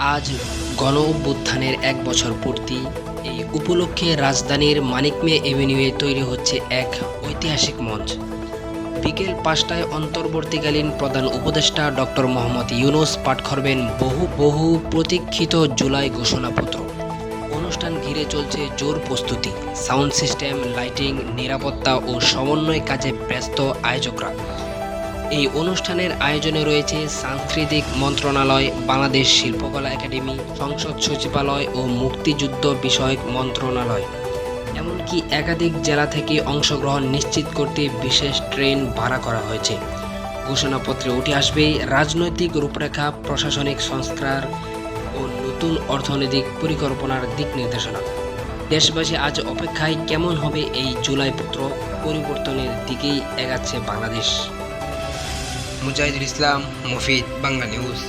আজ গণ অভ্যুত্থানের ১ বছর পূর্তি। এই উপলক্ষে রাজধানীর মানিক মিয়া এভিনিউয়ে তৈরি হচ্ছে এক ঐতিহাসিক মঞ্চ। বিকেল ৫টায় অন্তর্বর্তীকালীন প্রধান উপদেষ্টা ডক্টর মোহাম্মদ ইউনূস পাঠ করবেন বহু প্রতীক্ষিত জুলাই ঘোষণাপত্র। অনুষ্ঠান ঘিরে চলছে জোর প্রস্তুতি, সাউন্ড সিস্টেম, লাইটিং, নিরাপত্তা ও সমন্বয় কাজে ব্যস্ত আয়োজকরা। এই অনুষ্ঠানের আয়োজনে রয়েছে সাংস্কৃতিক মন্ত্রণালয়, বাংলাদেশ শিল্পকলা একাডেমি, সংসদ সচিবালয় ও মুক্তিযুদ্ধ বিষয়ক মন্ত্রণালয়। এমনকি একাধিক জেলা থেকে অংশগ্রহণ নিশ্চিত করতে বিশেষ ট্রেন ভাড়া করা হয়েছে। ঘোষণাপত্রে উঠে আসবে রাজনৈতিক রূপরেখা, প্রশাসনিক সংস্কার ও নতুন অর্থনৈতিক পরিকল্পনার দিক নির্দেশনা। দেশবাসী আজ অপেক্ষায় কেমন হবে এই জুলাই পত্র। পরিবর্তনের দিকেই এগাচ্ছে বাংলাদেশ। মুজাহিদুল ইসলাম, মুফিদ, বাংলা নিউজ।